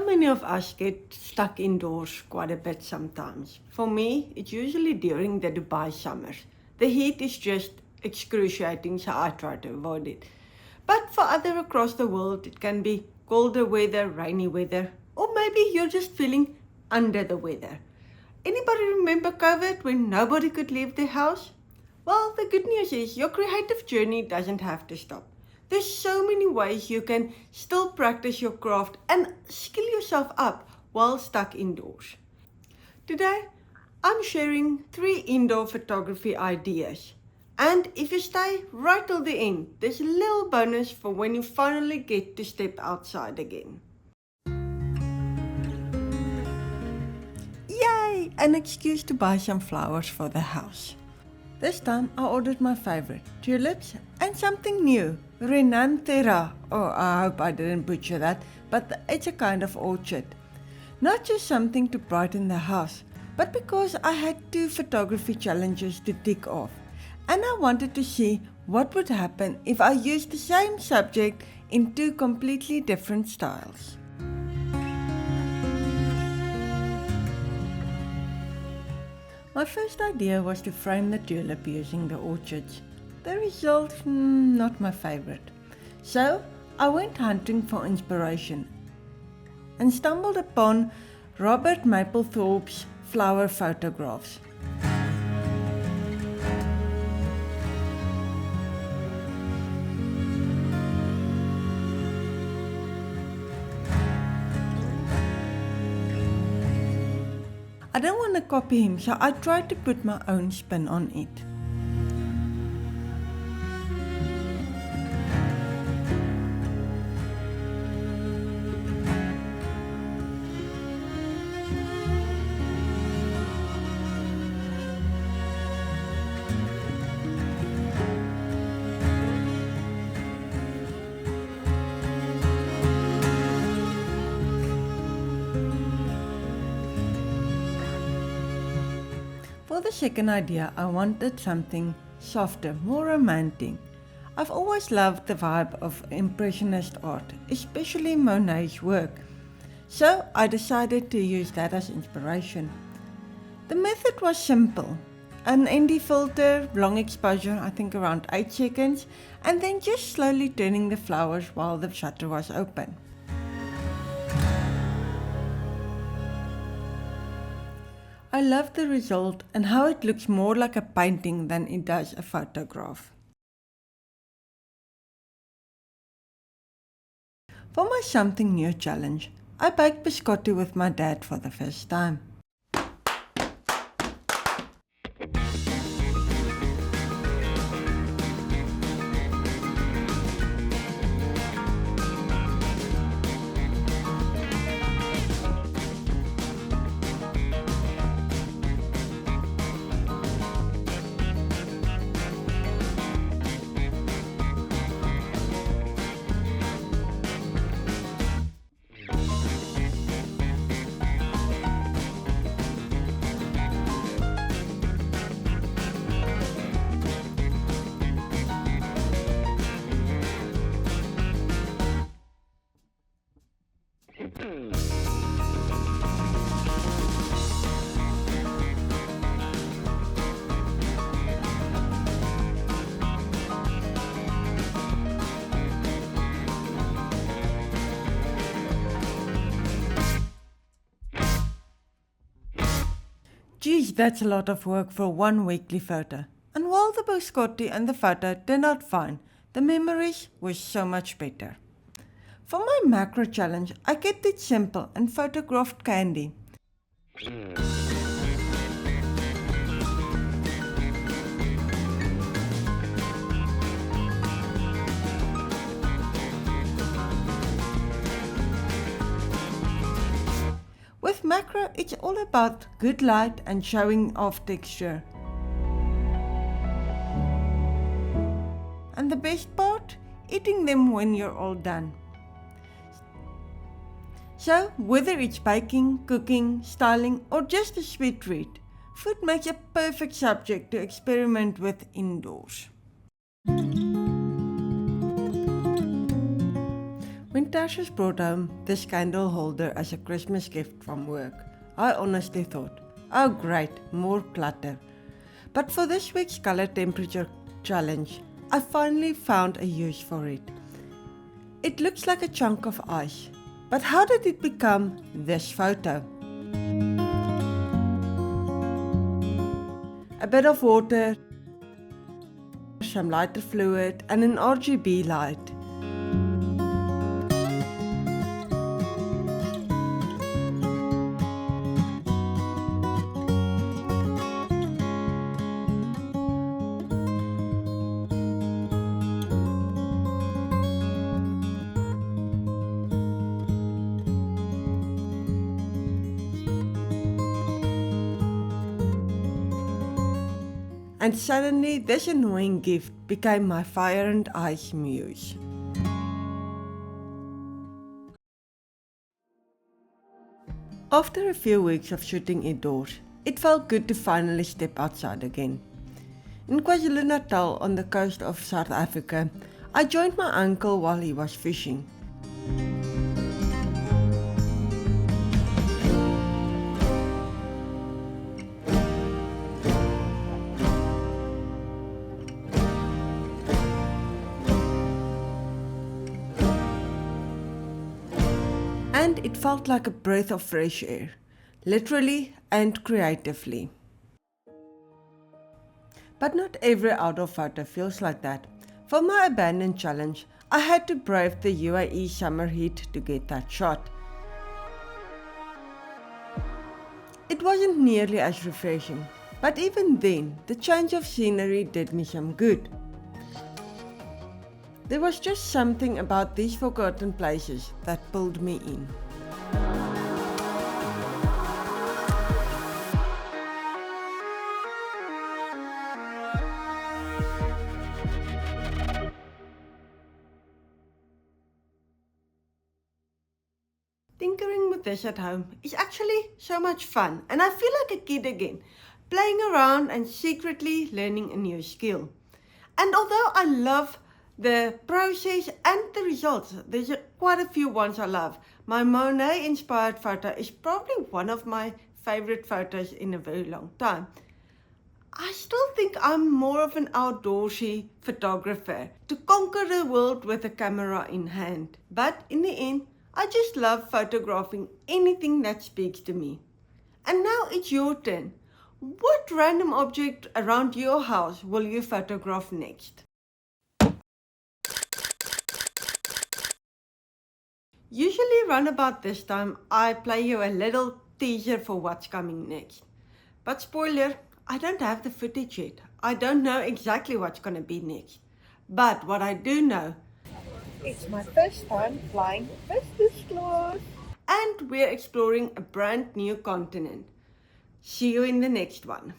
many of us get stuck indoors quite a bit sometimes. For me, it's usually during the Dubai summers. The heat is just excruciating, so I try to avoid it. But for others across the world, it can be colder weather, rainy weather, or maybe you're just feeling under the weather. Anybody remember COVID when nobody could leave their house? Well, the good news is your creative journey doesn't have to stop. There's so many ways you can still practice your craft and skill yourself up while stuck indoors. Today, I'm sharing 3 indoor photography ideas. And if you stay right till the end, there's a little bonus for when you finally get to step outside again. Yay! An excuse to buy some flowers for the house. This time I ordered my favorite, tulips, and something new, Renanthera. Oh, I hope I didn't butcher that, but it's a kind of orchid. Not just something to brighten the house, but because I had 2 photography challenges to tick off, and I wanted to see what would happen if I used the same subject in 2 completely different styles. My first idea was to frame the tulip using the orchids. The result, not my favorite. So I went hunting for inspiration and stumbled upon Robert Mapplethorpe's flower photographs. I didn't want to copy him, so I tried to put my own spin on it. For the second idea, I wanted something softer, more romantic. I've always loved the vibe of Impressionist art, especially Monet's work, so I decided to use that as inspiration. The method was simple. An ND filter, long exposure, I think around 8 seconds, and then just slowly turning the flowers while the shutter was open. I love the result and how it looks more like a painting than it does a photograph. For my something new challenge, I baked biscotti with my dad for the first time. Geez, that's a lot of work for one weekly photo. And while the biscotti and the photo turned out fine, the memories were so much better. For my macro challenge, I kept it simple and photographed candy. With macro, it's all about good light and showing off texture. And the best part? Eating them when you're all done. So, whether it's baking, cooking, styling, or just a sweet treat, food makes a perfect subject to experiment with indoors. When Natasha's brought home this candle holder as a Christmas gift from work. I honestly thought, oh great, more clutter. But for this week's color temperature challenge, I finally found a use for it. It looks like a chunk of ice, but how did it become this photo? A bit of water, some lighter fluid and an RGB light. And suddenly this annoying gift became my fire and ice muse. After a few weeks of shooting indoors, it felt good to finally step outside again. In KwaZulu-Natal on the coast of South Africa, I joined my uncle while he was fishing. And it felt like a breath of fresh air, literally and creatively. But not every outdoor photo feels like that. For my abandoned challenge, I had to brave the UAE summer heat to get that shot. It wasn't nearly as refreshing, but even then, the change of scenery did me some good. There was just something about these forgotten places that pulled me in. Tinkering with this at home is actually so much fun, and I feel like a kid again, playing around and secretly learning a new skill. And although I love the process and the results, there's quite a few ones I love. My Monet inspired photo is probably one of my favorite photos in a very long time. I still think I'm more of an outdoorsy photographer to conquer the world with a camera in hand. But in the end, I just love photographing anything that speaks to me. And now it's your turn. What random object around your house will you photograph next? Usually around about this time, I play you a little teaser for what's coming next. But spoiler, I don't have the footage yet. I don't know exactly what's going to be next. But what I do know, it's my first time flying business class. And we're exploring a brand new continent. See you in the next one.